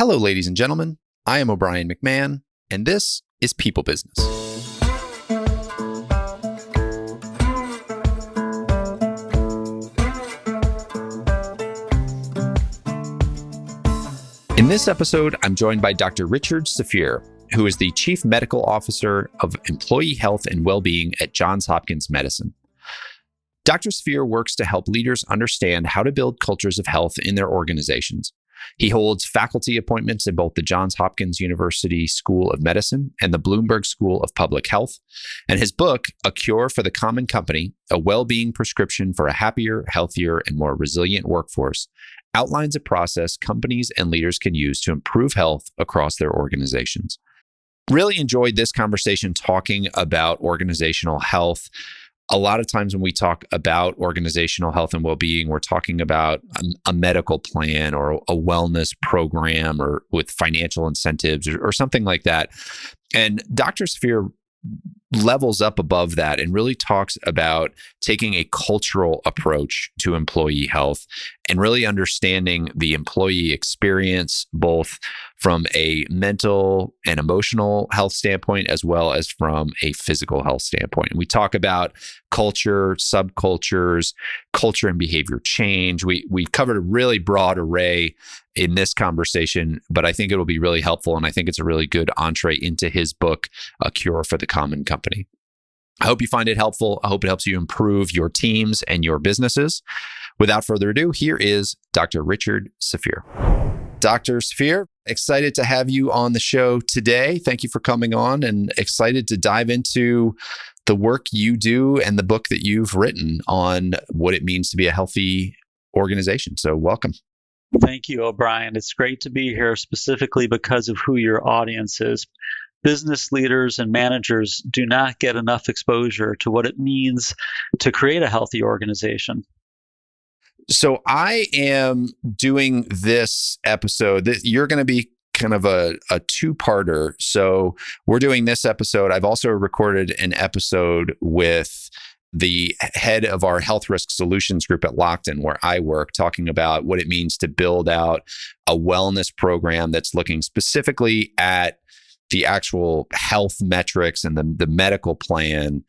Hello, ladies and gentlemen. I am O'Brien McMahon, and this is People Business. In this episode, I'm joined by Dr. Richard Safir, who is the Chief Medical Officer of Employee Health and Wellbeing at Johns Hopkins Medicine. Dr. Safir works to help leaders understand how to build cultures of health in their organizations. He holds faculty appointments in both the Johns Hopkins University School of Medicine and the Bloomberg School of Public Health. And his book, A Cure for the Common Company, A Well-Being Prescription for a Happier, Healthier, and More Resilient Workforce, outlines a process companies and leaders can use to improve health across their organizations. Really enjoyed this conversation talking about organizational health. A lot of times when we talk about organizational health and well-being, we're talking about a medical plan or a wellness program or with financial incentives or something like that. And Dr. Safir levels up above that and really talks about taking a cultural approach to employee health and really understanding the employee experience, both from a mental and emotional health standpoint, as well as from a physical health standpoint. And we talk about culture, subcultures, culture and behavior change. We covered a really broad array in this conversation, but I think it'll be really helpful. And I think it's a really good entree into his book, A Cure for the Common Company. I hope you find it helpful. I hope it helps you improve your teams and your businesses. Without further ado, here is Dr. Richard Safir. Dr. Safir, excited to have you on the show today. Thank you for coming on and excited to dive into the work you do and the book that you've written on what it means to be a healthy organization. So welcome. Thank you, O'Brien. It's great to be here specifically because of who your audience is. Business leaders and managers do not get enough exposure to what it means to create a healthy organization. So I am doing this episode. You're going to be kind of a two-parter. So we're doing this episode. I've also recorded an episode with the head of our health risk solutions group at Lockton, where I work, talking about what it means to build out a wellness program that's looking specifically at the actual health metrics and the medical plan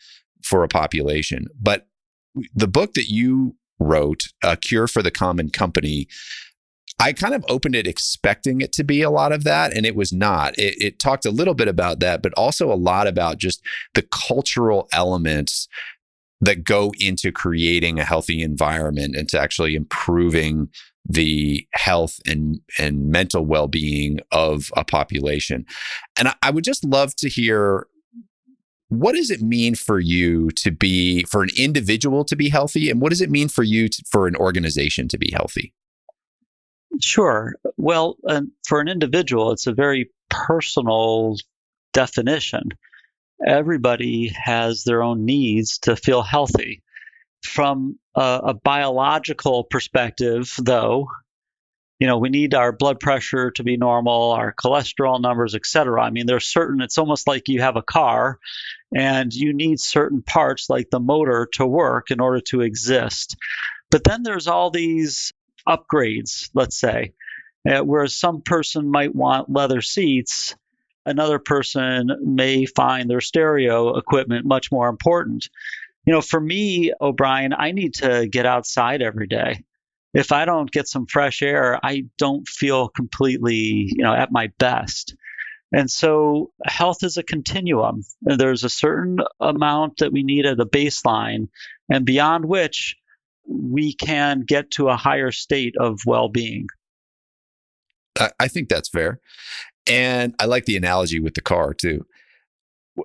for a population. But the book that you wrote, A Cure for the Common Company, I kind of opened it expecting it to be a lot of that, and it was not. It talked a little bit about that, but also a lot about just the cultural elements that go into creating a healthy environment and to actually improving the health and mental well-being of a population. And I would just love to hear, what does it mean for you for an individual to be healthy? And what does it mean for you for an organization to be healthy? Sure. Well, for an individual, it's a very personal definition. Everybody has their own needs to feel healthy. From a biological perspective, though, we need our blood pressure to be normal, our cholesterol numbers, et cetera. I mean, it's almost like you have a car and you need certain parts like the motor to work in order to exist. But then there's all these upgrades, let's say, whereas some person might want leather seats, another person may find their stereo equipment much more important. For me, O'Brien, I need to get outside every day. If I don't get some fresh air, I don't feel completely, at my best. And so health is a continuum. There's a certain amount that we need at a baseline, and beyond which we can get to a higher state of well-being. I think that's fair. And I like the analogy with the car too.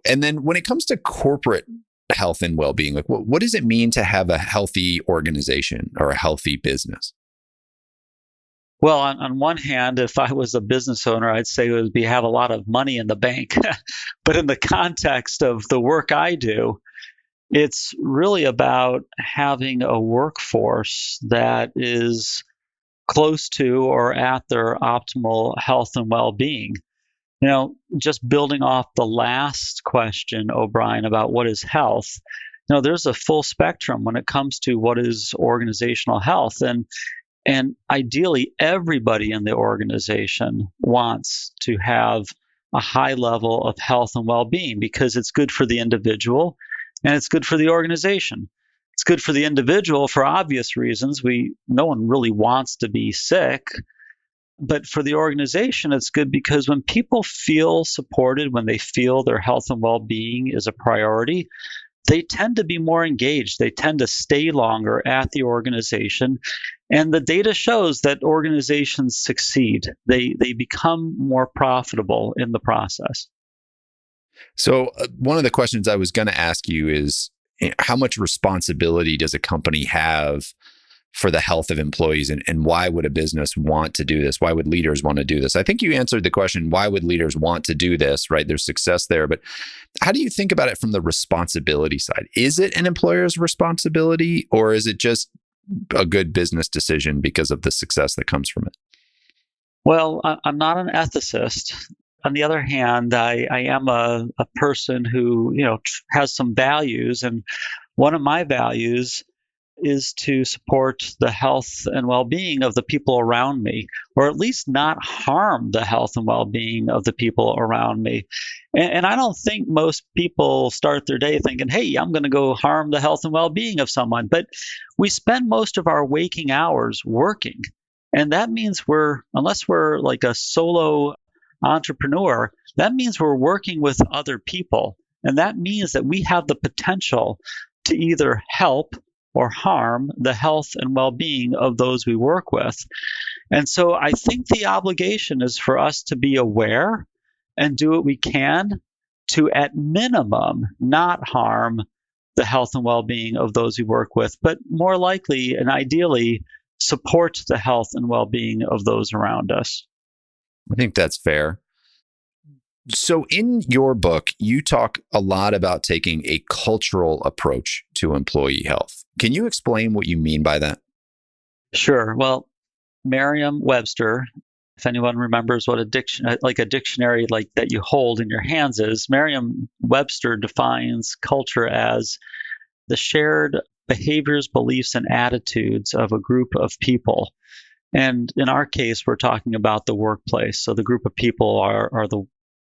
And then when it comes to corporate health and well-being, like what does it mean to have a healthy organization or a healthy business? Well, on one hand, if I was a business owner, I'd say it would have a lot of money in the bank. But in the context of the work I do, it's really about having a workforce that is close to or at their optimal health and well-being. Just building off the last question, O'Brien, about what is health, there's a full spectrum when it comes to what is organizational health. And And ideally, everybody in the organization wants to have a high level of health and well-being because it's good for the individual and it's good for the organization. It's good for the individual for obvious reasons. No one really wants to be sick. But for the organization, it's good because when people feel supported, when they feel their health and well-being is a priority, they tend to be more engaged. They tend to stay longer at the organization. And the data shows that organizations succeed. They become more profitable in the process. So one of the questions I was going to ask you is, how much responsibility does a company have for the health of employees, and why would a business want to do this? Why would leaders want to do this? I think you answered the question, why would leaders want to do this, right? There's success there. But how do you think about it from the responsibility side? Is it an employer's responsibility, or is it just a good business decision because of the success that comes from it? Well, I'm not an ethicist. On the other hand, I am a person who, has some values. And one of my values is to support the health and well-being of the people around me, or at least not harm the health and well-being of the people around me. And I don't think most people start their day thinking, hey, I'm going to go harm the health and well-being of someone. But we spend most of our waking hours working. And that means unless we're like a solo entrepreneur, that means we're working with other people. And that means that we have the potential to either help or harm the health and well-being of those we work with. And so I think the obligation is for us to be aware and do what we can to, at minimum, not harm the health and well-being of those we work with, but more likely and ideally support the health and well-being of those around us. I think that's fair. So in your book, you talk a lot about taking a cultural approach to employee health. Can you explain what you mean by that? Sure. Well, Merriam-Webster, if anyone remembers what a dictionary like that you hold in your hands is, Merriam-Webster defines culture as the shared behaviors, beliefs, and attitudes of a group of people. And in our case, we're talking about the workplace. So the group of people are the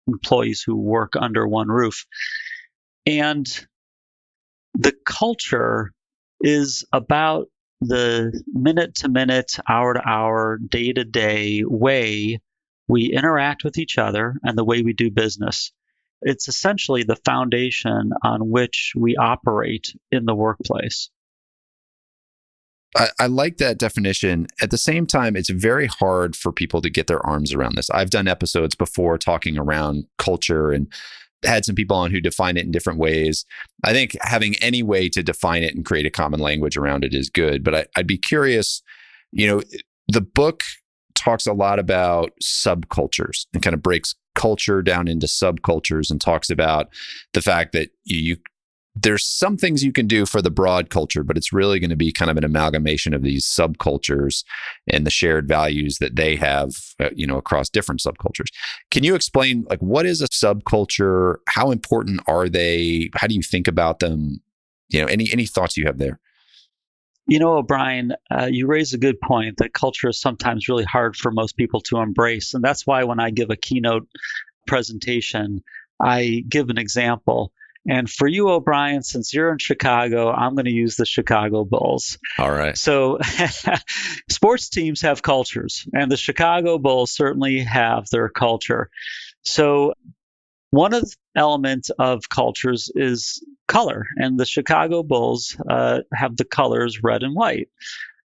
employees who work under one roof. And the culture is about the minute-to-minute, hour-to-hour, day-to-day way we interact with each other and the way we do business. It's essentially the foundation on which we operate in the workplace. I like that definition. At the same time, it's very hard for people to get their arms around this. I've done episodes before talking around culture and had some people on who define it in different ways. I think having any way to define it and create a common language around it is good. But I'd be curious, the book talks a lot about subcultures and kind of breaks culture down into subcultures and talks about the fact that there's some things you can do for the broad culture, but it's really going to be kind of an amalgamation of these subcultures and the shared values that they have, across different subcultures. Can you explain, what is a subculture? How important are they? How do you think about them? Any thoughts you have there? O'Brien, you raise a good point that culture is sometimes really hard for most people to embrace. And that's why when I give a keynote presentation, I give an example. And for you, O'Brien, since you're in Chicago, I'm going to use the Chicago Bulls. All right. So sports teams have cultures, and the Chicago Bulls certainly have their culture. So one of the elements of cultures is color, and the Chicago Bulls have the colors red and white.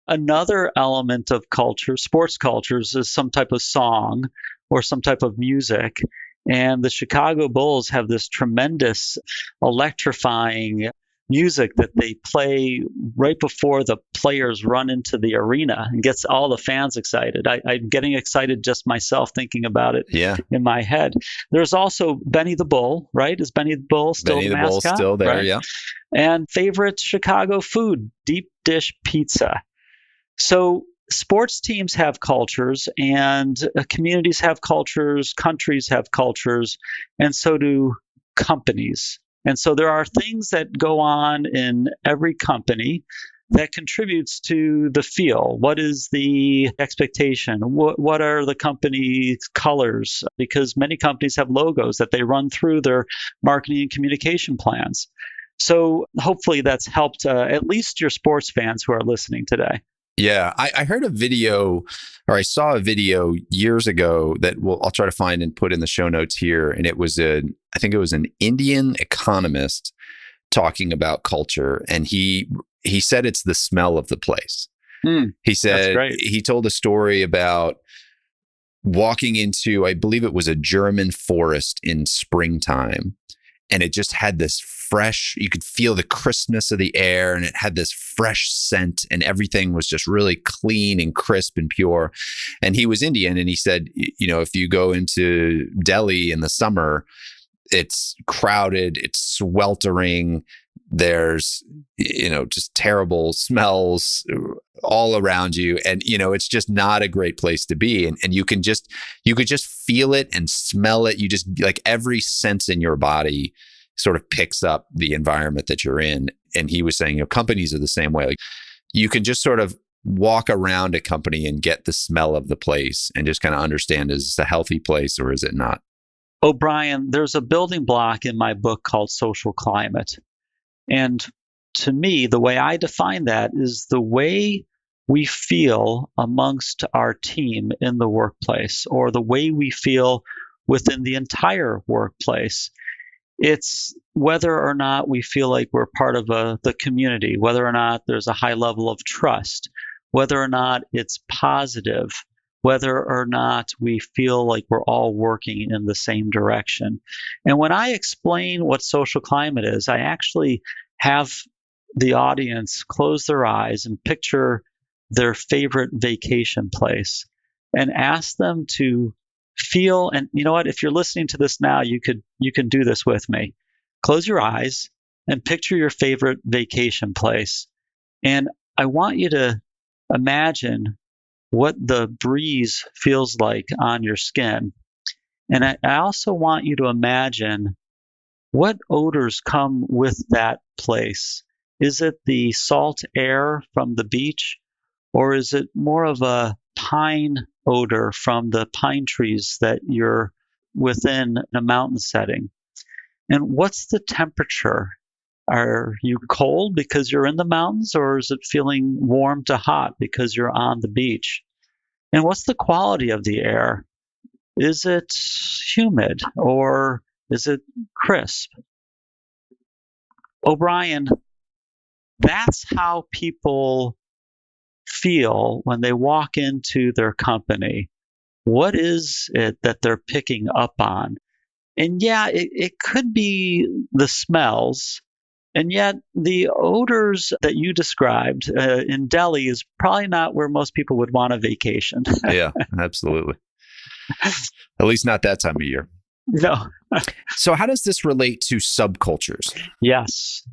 Another element of culture, sports cultures, is some type of song or some type of music. And the Chicago Bulls have this tremendous electrifying music that they play right before the players run into the arena and gets all the fans excited. I'm getting excited just myself thinking about it in my head. There's also Benny the Bull, right? Is Benny the Bull still the mascot? Bull's still there, right? Yeah. And favorite Chicago food, deep dish pizza. So sports teams have cultures, and communities have cultures, countries have cultures, and so do companies. And so there are things that go on in every company that contributes to the feel. What is the expectation? What are the company's colors? Because many companies have logos that they run through their marketing and communication plans. So hopefully that's helped at least your sports fans who are listening today. Yeah, I heard a video, or I saw a video years ago that I'll try to find and put in the show notes here. And it was I think it was an Indian economist talking about culture, and he said it's the smell of the place. He said he told a story about walking into, I believe it was a German forest in springtime, and it just had this fresh, you could feel the crispness of the air, and it had this fresh scent, and everything was just really clean and crisp and pure. And he was Indian, and he said, if you go into Delhi in the summer, it's crowded, it's sweltering, there's just terrible smells all around you, and it's just not a great place to be. And you could just feel it and smell it. You just, like, every sense in your body sort of picks up the environment that you're in. And he was saying, companies are the same way. Like, you can just sort of walk around a company and get the smell of the place and just kind of understand, is this a healthy place or is it not? Oh, Brian, there's a building block in my book called social climate. And to me, the way I define that is the way we feel amongst our team in the workplace, or the way we feel within the entire workplace. It's whether or not we feel like we're part of the community, whether or not there's a high level of trust, whether or not it's positive, whether or not we feel like we're all working in the same direction. And when I explain what social climate is, I actually have the audience close their eyes and picture their favorite vacation place and ask them to feel, and you know what, if you're listening to this now, you can do this with me. Close your eyes and picture your favorite vacation place. And I want you to imagine what the breeze feels like on your skin. And I also want you to imagine what odors come with that place. Is it the salt air from the beach, or is it more of a pine odor from the pine trees that you're within a mountain setting? And what's the temperature? Are you cold because you're in the mountains, or is it feeling warm to hot because you're on the beach? And what's the quality of the air? Is it humid or is it crisp? O'Brien, that's how people feel when they walk into their company. What is it that they're picking up on? And yeah, it could be the smells. And yet the odors that you described in Delhi is probably not where most people would want a vacation. Yeah, absolutely. At least not that time of year. No. So how does this relate to subcultures? Yes.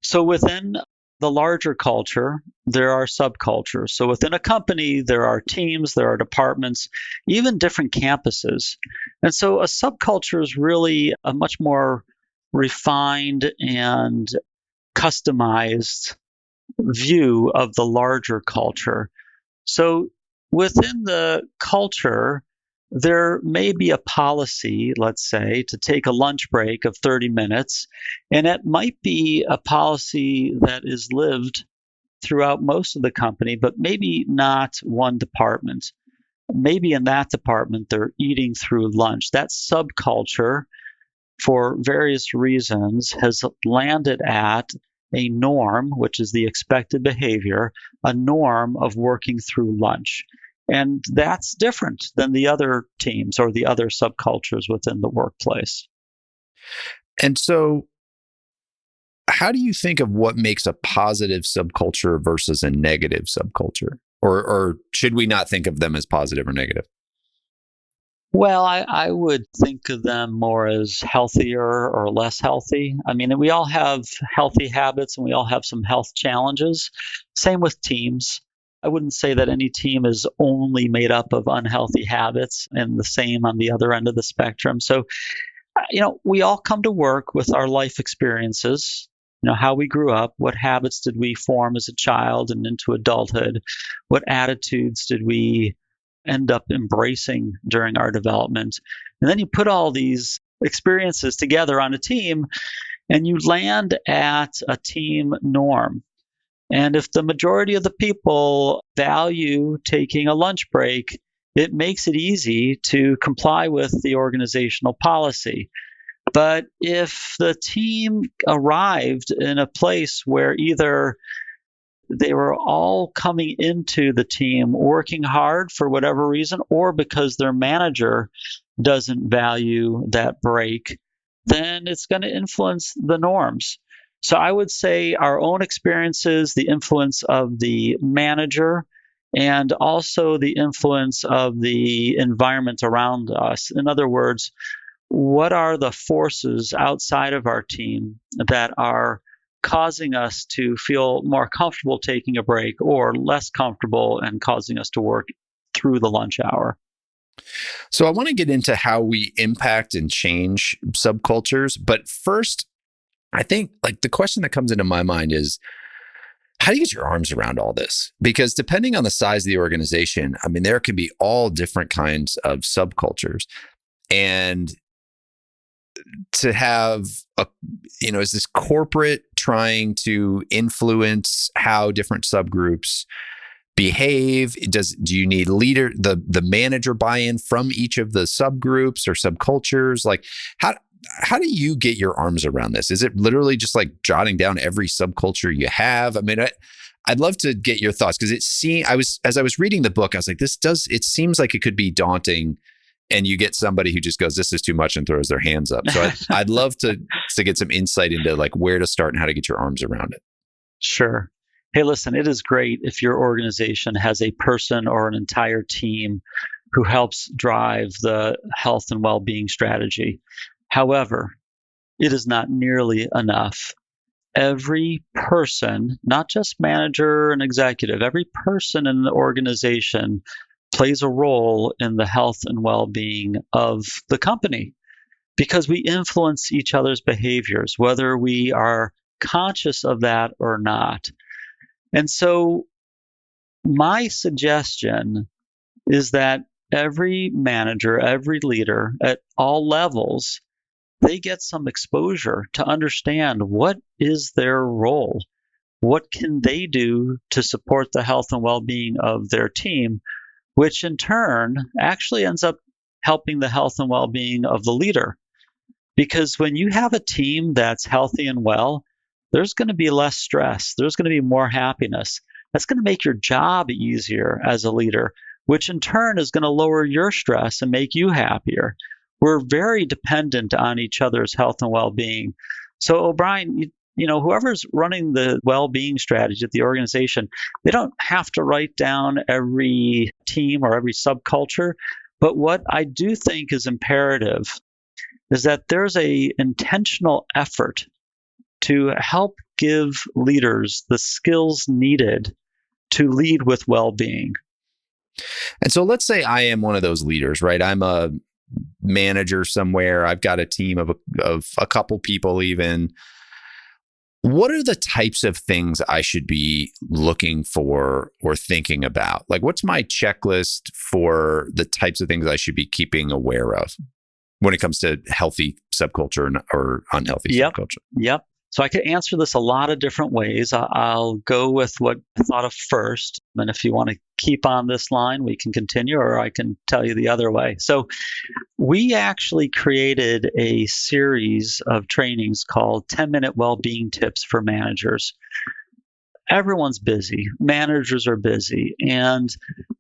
So within the larger culture, there are subcultures. So within a company, there are teams, there are departments, even different campuses. And so a subculture is really a much more refined and customized view of the larger culture. So within the culture, there may be a policy, let's say, to take a lunch break of 30 minutes, and it might be a policy that is lived throughout most of the company, but maybe not one department. Maybe in that department, they're eating through lunch. That subculture, for various reasons, has landed at a norm, which is the expected behavior, a norm of working through lunch. And that's different than the other teams or the other subcultures within the workplace. And so how do you think of what makes a positive subculture versus a negative subculture? Or should we not think of them as positive or negative? Well, I would think of them more as healthier or less healthy. I mean, we all have healthy habits and we all have some health challenges. Same with teams. I wouldn't say that any team is only made up of unhealthy habits, and the same on the other end of the spectrum. So, we all come to work with our life experiences, how we grew up, what habits did we form as a child and into adulthood, what attitudes did we end up embracing during our development. And then you put all these experiences together on a team and you land at a team norm. And if the majority of the people value taking a lunch break, it makes it easy to comply with the organizational policy. But if the team arrived in a place where either they were all coming into the team working hard for whatever reason, or because their manager doesn't value that break, then it's going to influence the norms. So I would say our own experiences, the influence of the manager, and also the influence of the environment around us. In other words, what are the forces outside of our team that are causing us to feel more comfortable taking a break or less comfortable and causing us to work through the lunch hour? So I want to get into how we impact and change subcultures. But first, I think the question that comes into my mind is, how do you get your arms around all this? Because depending on the size of the organization, I mean, there can be all different kinds of subcultures. And to have is this corporate trying to influence how different subgroups behave? Do you need the manager buy-in from each of the subgroups or subcultures? How do you get your arms around this? Is it literally just jotting down every subculture you have? I mean, I'd love to get your thoughts, because as I was reading the book, I was like, it seems like it could be daunting. And you get somebody who just goes, this is too much, and throws their hands up. So I'd love to get some insight into where to start and how to get your arms around it. Sure. Hey, listen, it is great if your organization has a person or an entire team who helps drive the health and well-being strategy. However, it is not nearly enough. Every person, not just manager and executive, every person in the organization plays a role in the health and well-being of the company, because we influence each other's behaviors, whether we are conscious of that or not. And so my suggestion is that every manager, every leader at all levels, they get some exposure to understand what is their role. What can they do to support the health and well-being of their team, which in turn actually ends up helping the health and well-being of the leader. Because when you have a team that's healthy and well, there's going to be less stress. There's going to be more happiness. That's going to make your job easier as a leader, which in turn is going to lower your stress and make you happier. We're very dependent on each other's health and well-being. So, O'Brien, whoever's running the well-being strategy at the organization, they don't have to write down every team or every subculture. But what I do think is imperative is that there's an intentional effort to help give leaders the skills needed to lead with well-being. And so let's say I am one of those leaders, right? I'm a manager somewhere. I've got a team of a couple people even. What are the types of things I should be looking for or thinking about? What's my checklist for the types of things I should be keeping aware of when it comes to healthy subculture or unhealthy subculture? Yep. So I could answer this a lot of different ways. I'll go with what I thought of first. And if you want to keep on this line, we can continue, or I can tell you the other way. So we actually created a series of trainings called 10-Minute Wellbeing Tips for Managers. Everyone's busy. Managers are busy. And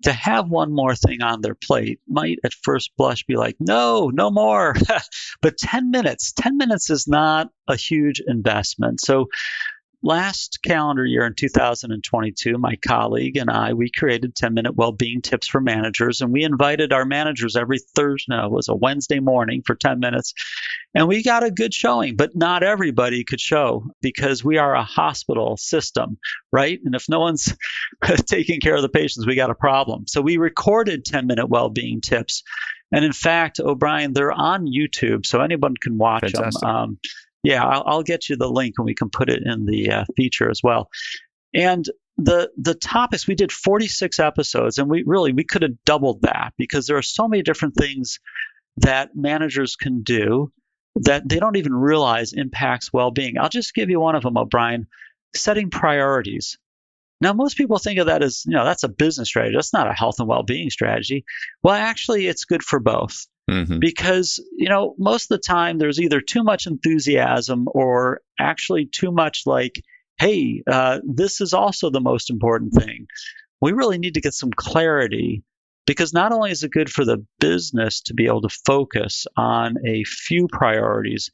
to have one more thing on their plate might at first blush be like, no more. But 10 minutes is not a huge investment. So last calendar year in 2022, my colleague and I, we created 10-Minute Wellbeing Tips for Managers, and we invited our managers every Thursday. No, it was a Wednesday morning for 10 minutes. And we got a good showing, but not everybody could show because we are a hospital system, right? And if no one's taking care of the patients, we got a problem. So we recorded 10-minute wellbeing tips. And in fact, O'Brien, they're on YouTube, so anyone can watch them. Yeah, I'll get you the link and we can put it in the feature as well. And the topics, we did 46 episodes, and we could have doubled that because there are so many different things that managers can do that they don't even realize impacts well-being. I'll just give you one of them, O'Brien: setting priorities. Now, most people think of that as, that's a business strategy. That's not a health and well-being strategy. Well, actually, it's good for both. Because, most of the time there's either too much enthusiasm or actually too much like, hey, this is also the most important thing. We really need to get some clarity, because not only is it good for the business to be able to focus on a few priorities,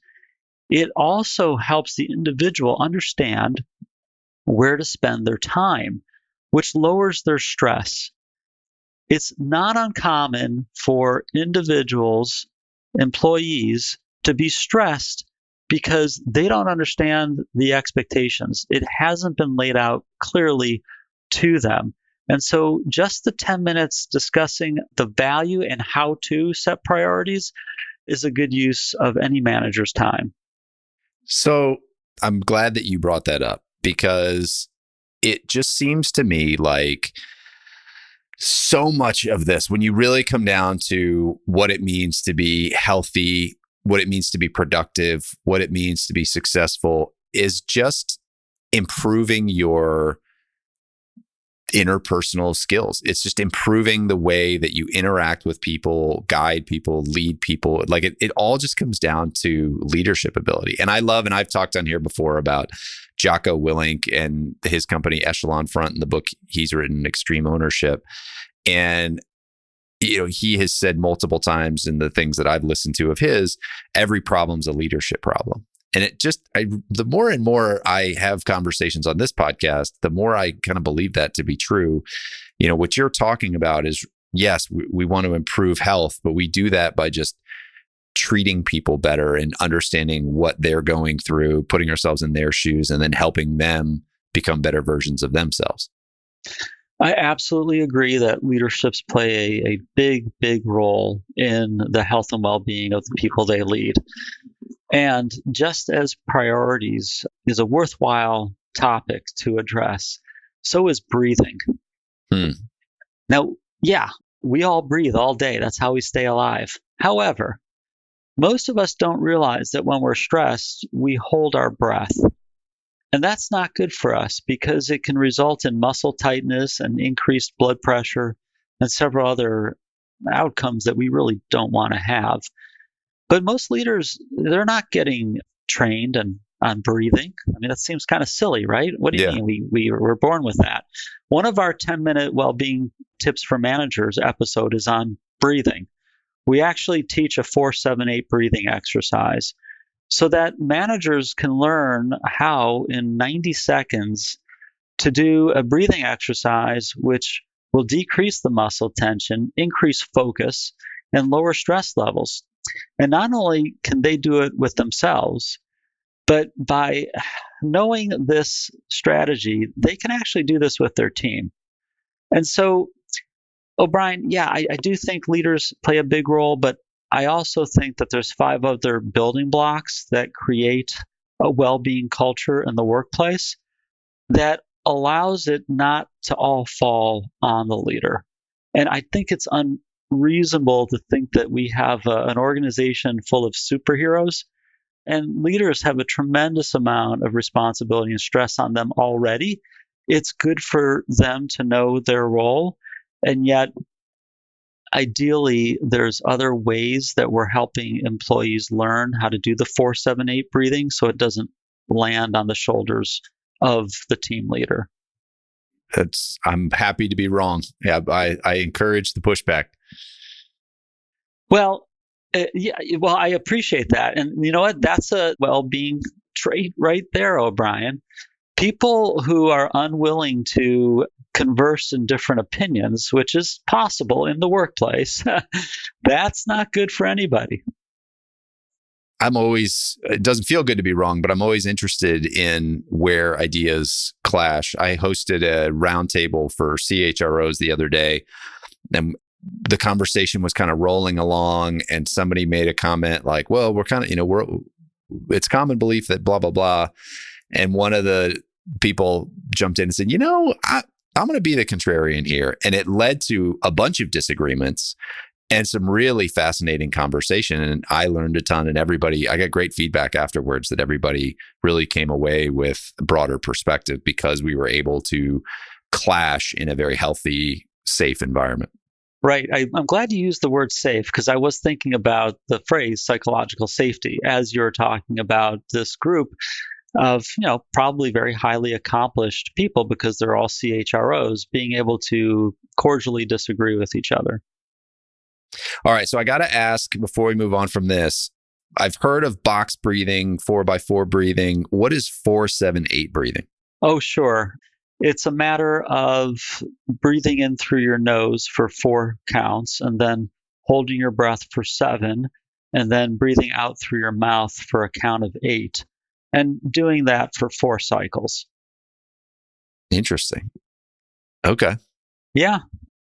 it also helps the individual understand where to spend their time, which lowers their stress. It's not uncommon for individuals, employees, to be stressed because they don't understand the expectations. It hasn't been laid out clearly to them. And so just the 10 minutes discussing the value and how to set priorities is a good use of any manager's time. So I'm glad that you brought that up, because it just seems to me like so much of this, when you really come down to what it means to be healthy, what it means to be productive, what it means to be successful, is just improving your interpersonal skills. It's just improving the way that you interact with people, guide people, lead people. Like it all just comes down to leadership ability. And I've talked on here before about Jocko Willink and his company Echelon Front, in the book he's written, Extreme Ownership. And he has said multiple times in the things that I've listened to of his, every problem's a leadership problem. And the more and more I have conversations on this podcast, the more I kind of believe that to be true. What you're talking about is, yes, we want to improve health, but we do that by just treating people better and understanding what they're going through, putting ourselves in their shoes, and then helping them become better versions of themselves. I absolutely agree that leaderships play a big, big role in the health and well-being of the people they lead. And just as priorities is a worthwhile topic to address, so is breathing. Now, yeah, we all breathe all day. That's how we stay alive. However, most of us don't realize that when we're stressed, we hold our breath. And that's not good for us because it can result in muscle tightness and increased blood pressure and several other outcomes that we really don't want to have. But most leaders, they're not getting trained on breathing. I mean, that seems kind of silly, right? What do you mean? We were born with that. One of our 10-minute well-being tips for managers episode is on breathing. We actually teach a 4-7-8 breathing exercise so that managers can learn how in 90 seconds to do a breathing exercise which will decrease the muscle tension, increase focus, and lower stress levels. And not only can they do it with themselves, but by knowing this strategy, they can actually do this with their team. And so, O'Brien, I do think leaders play a big role, but I also think that there's 5 other building blocks that create a well-being culture in the workplace that allows it not to all fall on the leader. And I think it's unreasonable to think that we have an organization full of superheroes, and leaders have a tremendous amount of responsibility and stress on them already. It's good for them to know their role, and yet ideally, there's other ways that we're helping employees learn how to do the 4-7-8 breathing so it doesn't land on the shoulders of the team leader. I'm happy to be wrong. Yeah, I encourage the pushback. Well, I appreciate that. And you know what? That's a well-being trait right there, O'Brien. People who are unwilling to converse in different opinions, which is possible in the workplace, that's not good for anybody. It doesn't feel good to be wrong, but I'm always interested in where ideas clash. I hosted a roundtable for CHROs the other day, and the conversation was kind of rolling along, and somebody made a comment like, well, we're kind of, it's common belief that blah, blah, blah. And one of the people jumped in and said, I'm going to be the contrarian here. And it led to a bunch of disagreements and some really fascinating conversation. And I learned a ton, and I got great feedback afterwards that everybody really came away with a broader perspective because we were able to clash in a very healthy, safe environment. Right. I'm glad you used the word safe, because I was thinking about the phrase psychological safety as you're talking about this group of, probably very highly accomplished people, because they're all CHROs, being able to cordially disagree with each other. All right. So I got to ask before we move on from this, I've heard of box breathing, 4x4 breathing. What is 4-7-8 breathing? Oh, sure. It's a matter of breathing in through your nose for 4 counts, and then holding your breath for 7, and then breathing out through your mouth for a count of 8, and doing that for 4 cycles. Interesting. Okay. Yeah.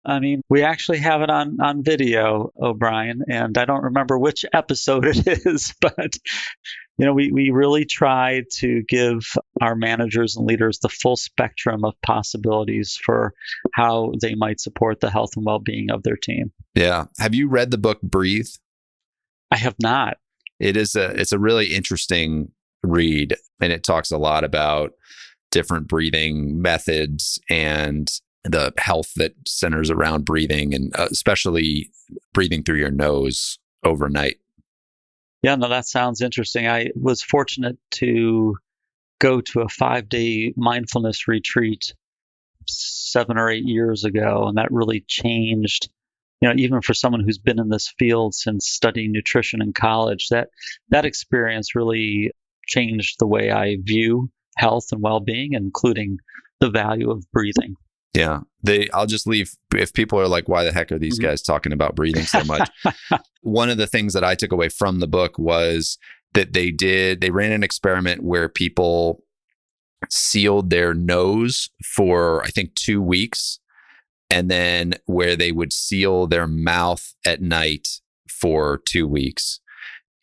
I mean, we actually have it on video, O'Brien, and I don't remember which episode it is, but we really try to give our managers and leaders the full spectrum of possibilities for how they might support the health and well-being of their team. Yeah. Have you read the book Breathe? I have not. It's a really interesting read, and it talks a lot about different breathing methods and the health that centers around breathing, and especially breathing through your nose overnight. Yeah, no, that sounds interesting. I was fortunate to go to a 5-day mindfulness retreat 7 or 8 years ago, and that really changed, even for someone who's been in this field since studying nutrition in college, that experience really changed the way I view health and well-being, including the value of breathing. Yeah. I'll just leave, if people are like, why the heck are these guys talking about breathing so much? One of the things that I took away from the book was that they ran an experiment where people sealed their nose for, I think, 2 weeks, and then where they would seal their mouth at night for 2 weeks.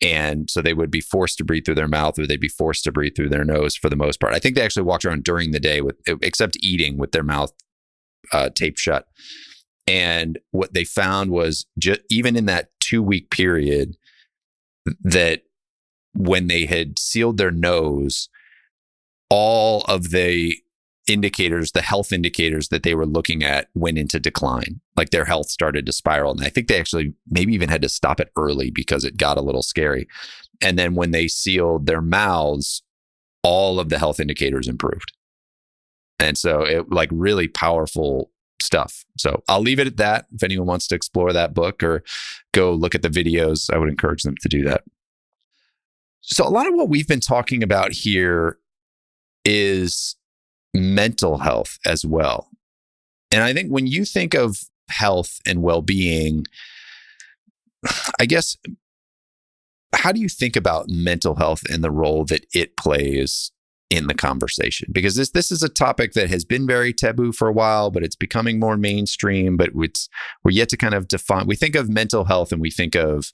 And so they would be forced to breathe through their mouth, or they'd be forced to breathe through their nose for the most part. I think they actually walked around during the day except eating, with their mouth taped shut. And what they found was, even in that 2-week period, that when they had sealed their nose, all of the indicators, the health indicators that they were looking at, went into decline. Like, their health started to spiral. And I think they actually maybe even had to stop it early because it got a little scary. And then when they sealed their mouths, all of the health indicators improved. And so it, like, really powerful stuff. So I'll leave it at that. If anyone wants to explore that book or go look at the videos, I would encourage them to do that. So a lot of what we've been talking about here is mental health as well. And I think when you think of health and well-being, I guess, how do you think about mental health and the role that it plays in the conversation? Because this is a topic that has been very taboo for a while, but it's becoming more mainstream. But we're yet to kind of define. We think of mental health and we think of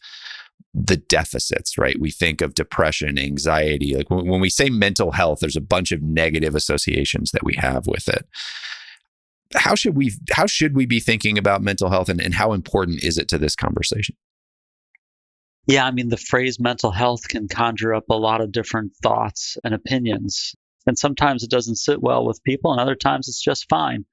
the deficits, right? We think of depression, anxiety. Like, when we say mental health, there's a bunch of negative associations that we have with it. How should we be thinking about mental health, and how important is it to this conversation? Yeah, I mean, the phrase mental health can conjure up a lot of different thoughts and opinions. And sometimes it doesn't sit well with people, and other times it's just fine.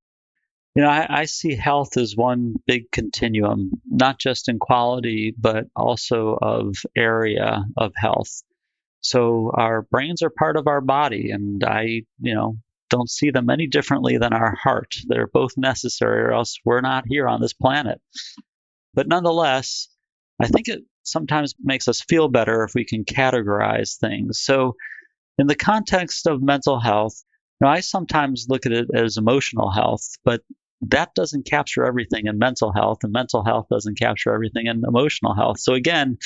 I see health as one big continuum, not just in quality, but also of area of health. So our brains are part of our body, and I, don't see them any differently than our heart. They're both necessary, or else we're not here on this planet. But nonetheless, I think it sometimes makes us feel better if we can categorize things. So in the context of mental health, I sometimes look at it as emotional health, but that doesn't capture everything in mental health, and mental health doesn't capture everything in emotional health. So again,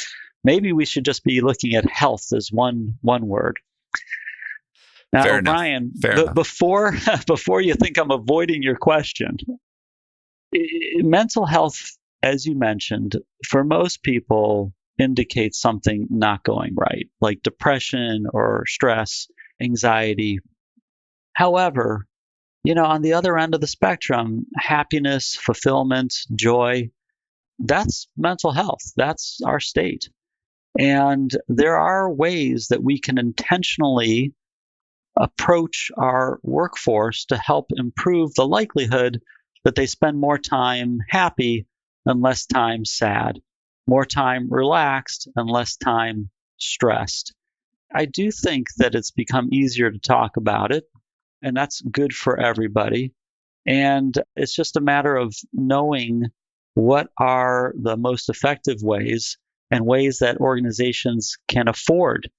maybe we should just be looking at health as one word. Now, Fair O'Brien, enough. before you think I'm avoiding your question, mental health, as you mentioned, for most people, indicate something not going right, like depression or stress, anxiety. However, on the other end of the spectrum, happiness, fulfillment, joy, that's mental health. That's our state. And there are ways that we can intentionally approach our workforce to help improve the likelihood that they spend more time happy and less time sad, more time relaxed and less time stressed. I do think that it's become easier to talk about it, and that's good for everybody. And it's just a matter of knowing what are the most effective ways and ways that organizations can afford.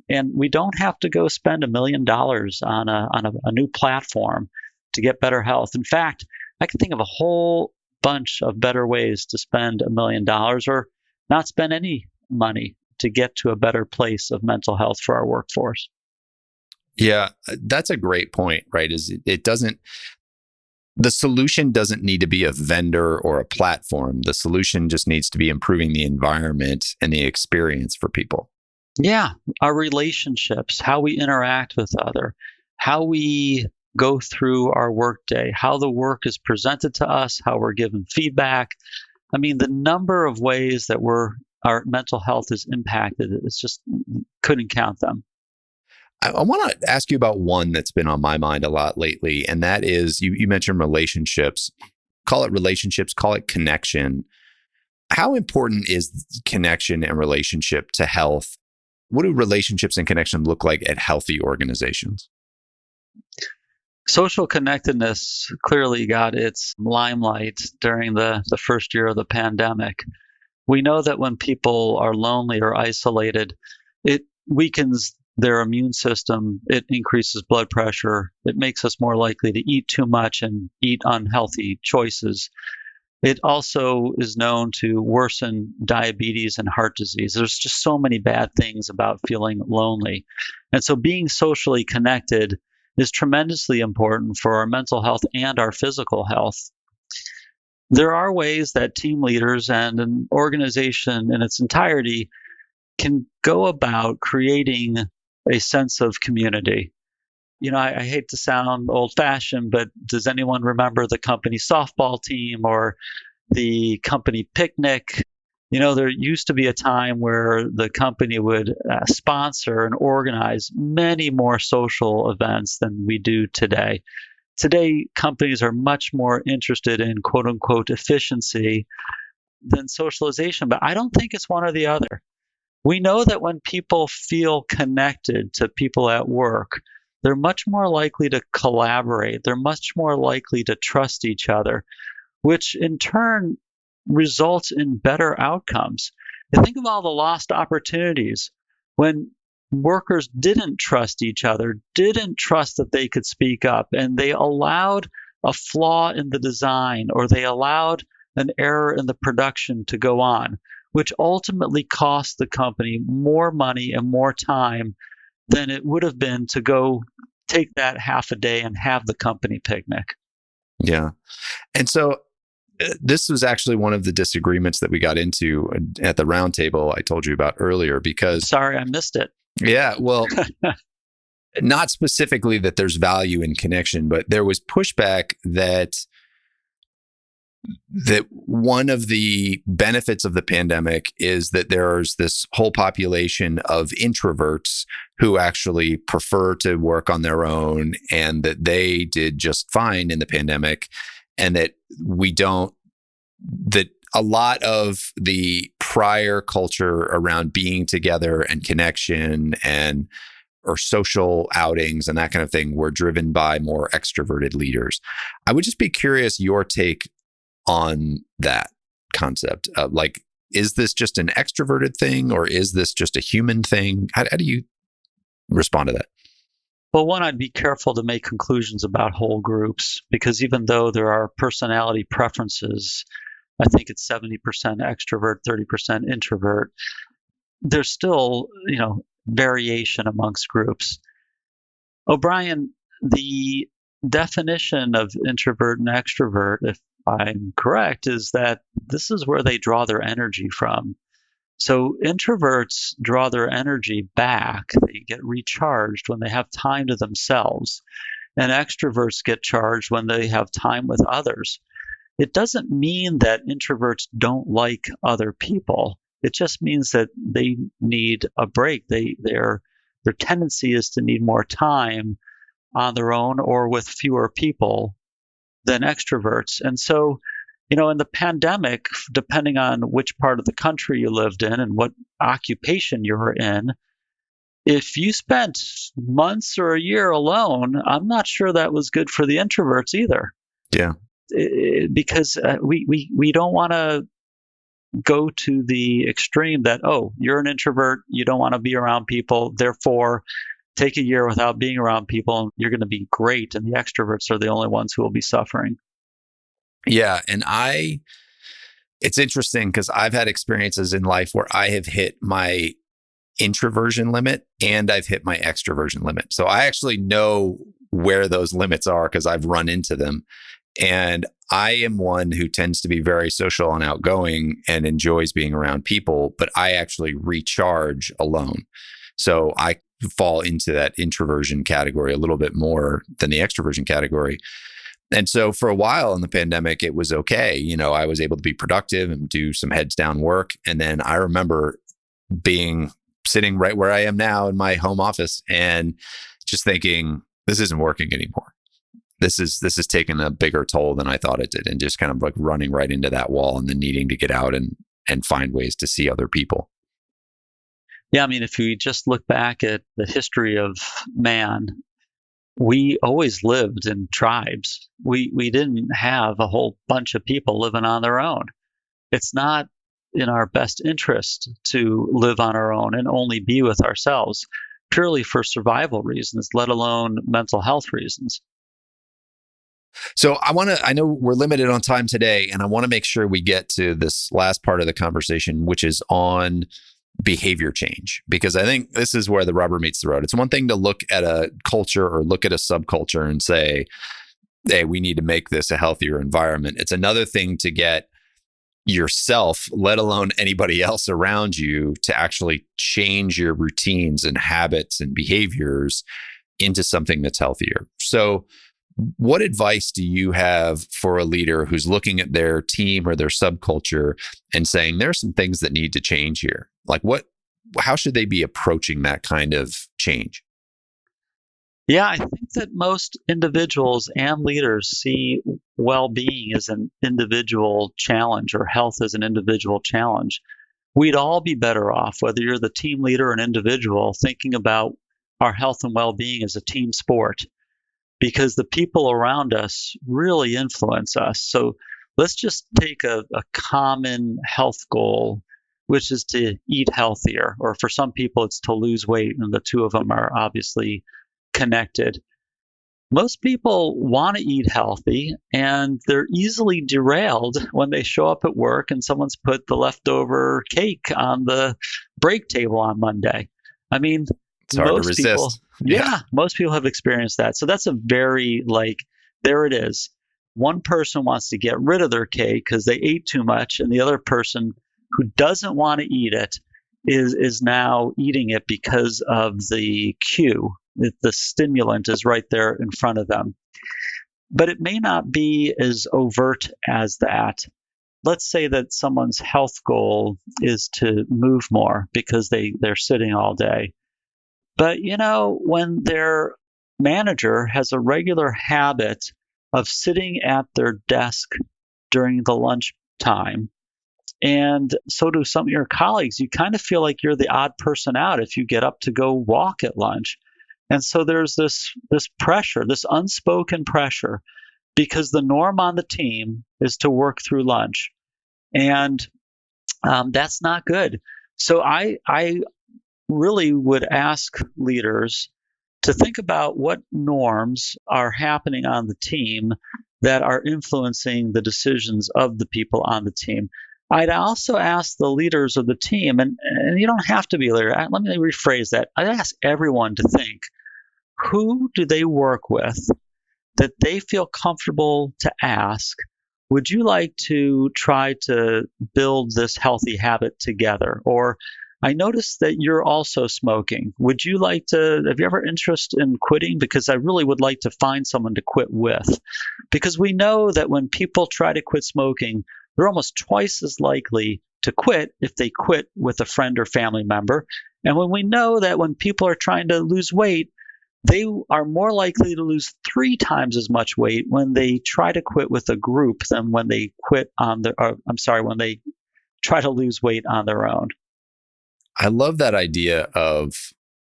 And we don't have to go spend $1 million on a new platform to get better health. In fact, I can think of a whole bunch of better ways to spend $1 million or not spend any money to get to a better place of mental health for our workforce. Yeah, that's a great point, right? The solution doesn't need to be a vendor or a platform. The solution just needs to be improving the environment and the experience for people. Yeah, our relationships, how we interact with other, how we go through our workday, how the work is presented to us, how we're given feedback. I mean, the number of ways that our mental health is impacted, it's just couldn't count them. I want to ask you about one that's been on my mind a lot lately, and that is you mentioned relationships. Call it relationships, call it connection. How important is connection and relationship to health? What do relationships and connection look like at healthy organizations? Social connectedness clearly got its limelight during the first year of the pandemic. We know that when people are lonely or isolated, it weakens their immune system, it increases blood pressure, it makes us more likely to eat too much and eat unhealthy choices. It also is known to worsen diabetes and heart disease. There's just so many bad things about feeling lonely. And so being socially connected is tremendously important for our mental health and our physical health. There are ways that team leaders and an organization in its entirety can go about creating a sense of community. I hate to sound old-fashioned, but does anyone remember the company softball team or the company picnic? There used to be a time where the company would sponsor and organize many more social events than we do today. Today, companies are much more interested in quote-unquote efficiency than socialization, but I don't think it's one or the other. We know that when people feel connected to people at work, they're much more likely to collaborate. They're much more likely to trust each other, which in turn results in better outcomes. And think of all the lost opportunities when workers didn't trust each other, didn't trust that they could speak up, and they allowed a flaw in the design or they allowed an error in the production to go on, which ultimately cost the company more money and more time than it would have been to go take that half a day and have the company picnic. Yeah. And so this was actually one of the disagreements that we got into at the roundtable I told you about earlier because... Sorry, I missed it. Yeah, well, not specifically that there's value in connection, but there was pushback that one of the benefits of the pandemic is that there's this whole population of introverts who actually prefer to work on their own and that they did just fine in the pandemic, and that that a lot of the prior culture around being together and connection or social outings and that kind of thing were driven by more extroverted leaders. I would just be curious your take on that concept. Is this just an extroverted thing or is this just a human thing? How do you respond to that? Well, one, I'd be careful to make conclusions about whole groups because even though there are personality preferences, I think it's 70% extrovert, 30% introvert, there's still, variation amongst groups. O'Brien, the definition of introvert and extrovert, if I'm correct, is that this is where they draw their energy from. So introverts draw their energy back. They get recharged when they have time to themselves. And extroverts get charged when they have time with others. It doesn't mean that introverts don't like other people. It just means that they need a break. Their tendency is to need more time on their own or with fewer people than extroverts. And so, in the pandemic, depending on which part of the country you lived in and what occupation you were in, if you spent months or a year alone, I'm not sure that was good for the introverts either. Yeah. Because we don't want to go to the extreme that, oh, you're an introvert, you don't want to be around people, therefore take a year without being around people and you're going to be great, and the extroverts are the only ones who will be suffering. Yeah. And it's interesting because I've had experiences in life where I have hit my introversion limit and I've hit my extroversion limit. So I actually know where those limits are because I've run into them. And I am one who tends to be very social and outgoing and enjoys being around people, but I actually recharge alone. So I fall into that introversion category a little bit more than the extroversion category. And so for a while in the pandemic, it was okay. I was able to be productive and do some heads down work. And then I remember sitting right where I am now in my home office and just thinking, this isn't working anymore. This is taking a bigger toll than I thought it did, and just kind of like running right into that wall and then needing to get out and find ways to see other people. Yeah, I mean, if we just look back at the history of man, we always lived in tribes. We didn't have a whole bunch of people living on their own. It's not in our best interest to live on our own and only be with ourselves, purely for survival reasons, let alone mental health reasons. So I know we're limited on time today, and I want to make sure we get to this last part of the conversation, which is on behavior change, because I think this is where the rubber meets the road. It's one thing to look at a culture or look at a subculture and say, hey, we need to make this a healthier environment. It's another thing to get yourself, let alone anybody else around you, to actually change your routines and habits and behaviors into something that's healthier. So what advice do you have for a leader who's looking at their team or their subculture and saying there's some things that need to change here? Like how should they be approaching that kind of change? Yeah, I think that most individuals and leaders see well-being as an individual challenge, or health as an individual challenge. We'd all be better off, whether you're the team leader or an individual, thinking about our health and well-being as a team sport, because the people around us really influence us. So let's just take a common health goal, which is to eat healthier, or for some people, it's to lose weight, and the two of them are obviously connected. Most people want to eat healthy, and they're easily derailed when they show up at work and someone's put the leftover cake on the break table on Monday. I mean, it's hard to resist. People, yeah, most people have experienced that. So that's a very, there it is. One person wants to get rid of their cake because they ate too much, and the other person who doesn't want to eat it is now eating it because of the cue. The stimulant is right there in front of them. But it may not be as overt as that. Let's say that someone's health goal is to move more because they're sitting all day. But, when their manager has a regular habit of sitting at their desk during the lunch time, and so do some of your colleagues, you kind of feel like you're the odd person out if you get up to go walk at lunch. And so there's this pressure, this unspoken pressure, because the norm on the team is to work through lunch. And that's not good. So I really would ask leaders to think about what norms are happening on the team that are influencing the decisions of the people on the team. I'd also ask the leaders of the team, and you don't have to be a leader. Let me rephrase that. I'd ask everyone to think, who do they work with that they feel comfortable to ask, would you like to try to build this healthy habit together? Or I noticed that you're also smoking. Would you like to, have you ever interest in quitting? Because I really would like to find someone to quit with. Because we know that when people try to quit smoking, they're almost twice as likely to quit if they quit with a friend or family member. And when we know that when people are trying to lose weight, they are more likely to lose 3 times as much weight when they try to quit with a group than when they when they try to lose weight on their own. I love that idea of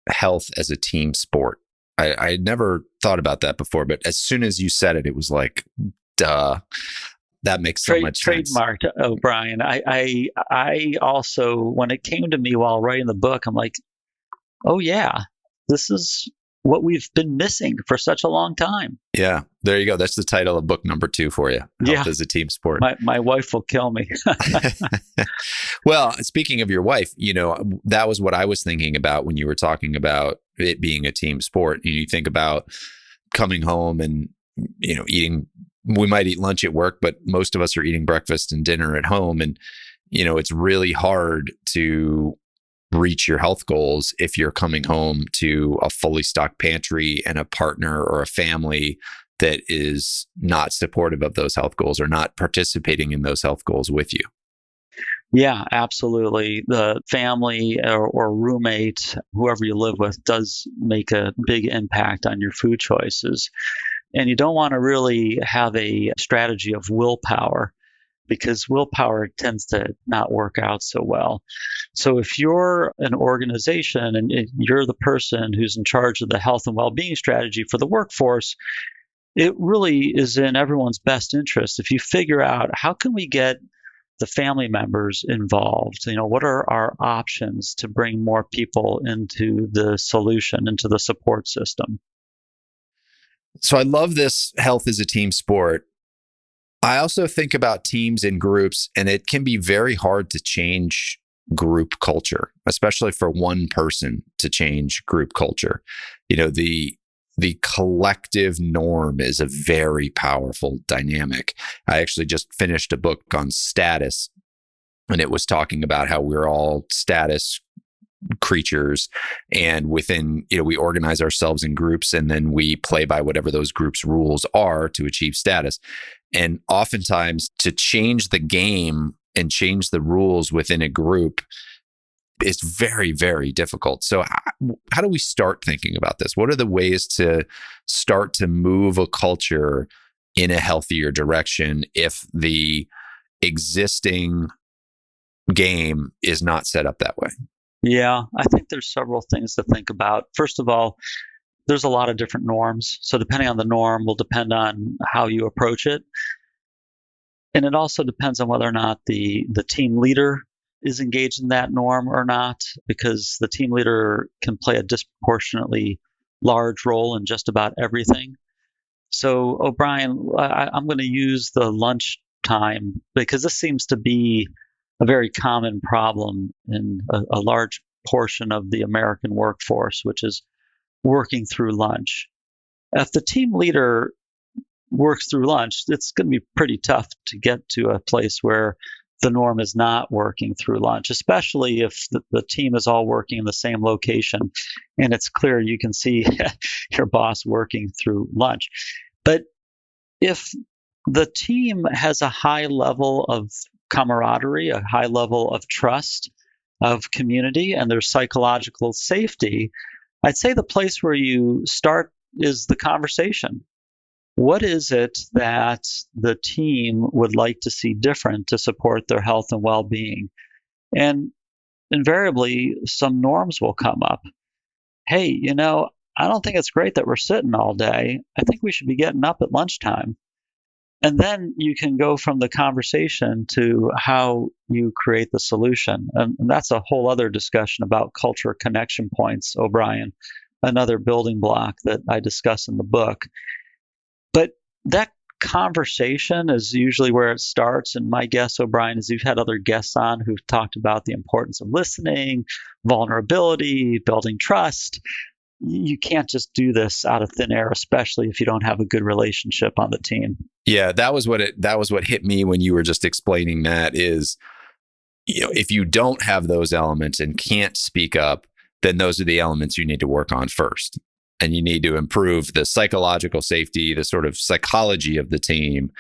health as a team sport. I had never thought about that before, but as soon as you said it, it was like, duh. That makes so much sense. Trademarked, O'Brien. I also, when it came to me while writing the book, I'm like, oh yeah, this is what we've been missing for such a long time. Yeah, there you go. That's the title of book number 2 for you. Health as a team sport. My wife will kill me. Well, speaking of your wife, that was what I was thinking about when you were talking about it being a team sport. You think about coming home and, eating. We might eat lunch at work, but most of us are eating breakfast and dinner at home. And, it's really hard to reach your health goals if you're coming home to a fully stocked pantry and a partner or a family that is not supportive of those health goals or not participating in those health goals with you. Yeah, absolutely. The family or roommate, whoever you live with, does make a big impact on your food choices. And you don't want to really have a strategy of willpower, because willpower tends to not work out so well. So if you're an organization and you're the person who's in charge of the health and well-being strategy for the workforce, it really is in everyone's best interest if you figure out, how can we get the family members involved? What are our options to bring more people into the solution, into the support system? So I love this health as a team sport. I also think about teams and groups, and it can be very hard to change group culture, especially for one person to change group culture. The collective norm is a very powerful dynamic. I actually just finished a book on status, and it was talking about how we're all status creatures, and within, we organize ourselves in groups, and then we play by whatever those groups' rules are to achieve status. And oftentimes, to change the game and change the rules within a group is very, very difficult. So how do we start thinking about this? What are the ways to start to move a culture in a healthier direction if the existing game is not set up that way? Yeah, I think there's several things to think about. First of all, there's a lot of different norms. So depending on the norm will depend on how you approach it. And it also depends on whether or not the team leader is engaged in that norm or not, because the team leader can play a disproportionately large role in just about everything. So, O'Brien, I'm going to use the lunch time because this seems to be a very common problem in a large portion of the American workforce, which is working through lunch. If the team leader works through lunch, it's going to be pretty tough to get to a place where the norm is not working through lunch, especially if the team is all working in the same location and it's clear you can see your boss working through lunch. But if the team has a high level of camaraderie, a high level of trust, of community, and there's psychological safety, I'd say the place where you start is the conversation. What is it that the team would like to see different to support their health and well-being? And invariably, some norms will come up. Hey, I don't think it's great that we're sitting all day. I think we should be getting up at lunchtime. And then you can go from the conversation to how you create the solution. And that's a whole other discussion about culture connection points, O'Brien, another building block that I discuss in the book. But that conversation is usually where it starts. And my guess, O'Brien, is you've had other guests on who've talked about the importance of listening, vulnerability, building trust. you can't just do this out of thin air, especially if you don't have a good relationship on the team. Yeah, that was what hit me when you were just explaining that is, if you don't have those elements and can't speak up, then those are the elements you need to work on first. And you need to improve the psychological safety, the sort of psychology of the team,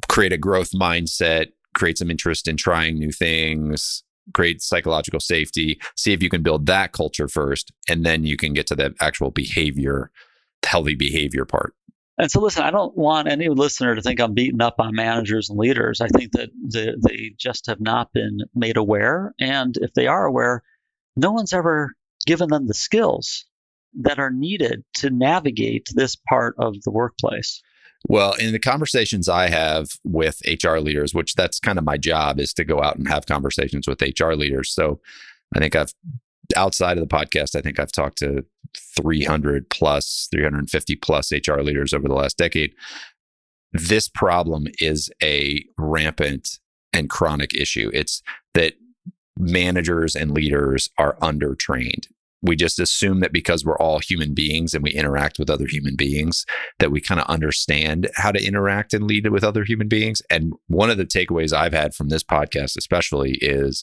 create a growth mindset, create some interest in trying new things, create psychological safety, see if you can build that culture first, and then you can get to the actual behavior, healthy behavior part. And so, listen, I don't want any listener to think I'm beating up on managers and leaders. I think that they just have not been made aware. And if they are aware, no one's ever given them the skills that are needed to navigate this part of the workplace. Well, in the conversations I have with HR leaders, which that's kind of my job, is to go out and have conversations with HR leaders. So I think outside of the podcast, I think I've talked to 350 plus HR leaders over the last decade. This problem is a rampant and chronic issue. It's that managers and leaders are undertrained. We just assume that because we're all human beings and we interact with other human beings, that we kind of understand how to interact and lead with other human beings. And one of the takeaways I've had from this podcast especially is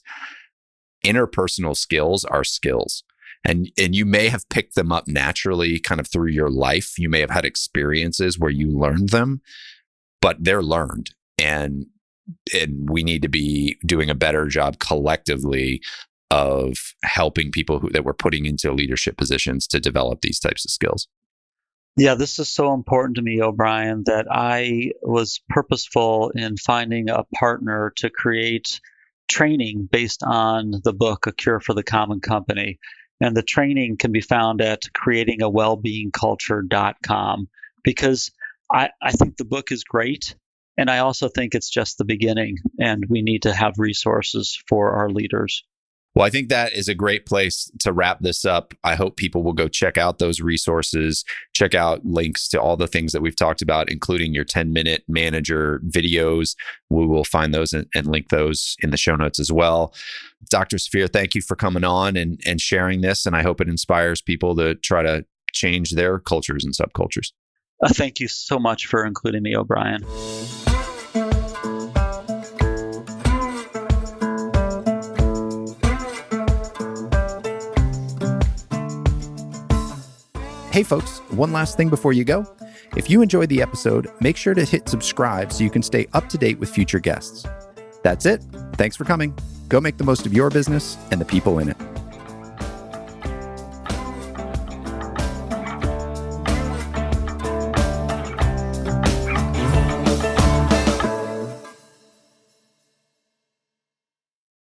interpersonal skills are skills. And you may have picked them up naturally kind of through your life. You may have had experiences where you learned them, but they're learned. And we need to be doing a better job collectively of helping people that we're putting into leadership positions to develop these types of skills. Yeah, this is so important to me, O'Brien, that I was purposeful in finding a partner to create training based on the book, A Cure for the Common Company. And the training can be found at creatingawellbeingculture.com, because I think the book is great. And I also think it's just the beginning, and we need to have resources for our leaders. Well, I think that is a great place to wrap this up. I hope people will go check out those resources, check out links to all the things that we've talked about, including your 10-minute manager videos. We will find those and link those in the show notes as well. Dr. Safir, thank you for coming on and sharing this. And I hope it inspires people to try to change their cultures and subcultures. Thank you so much for including me, O'Brien. Hey folks, one last thing before you go. If you enjoyed the episode, make sure to hit subscribe so you can stay up to date with future guests. That's it. Thanks for coming. Go make the most of your business and the people in it.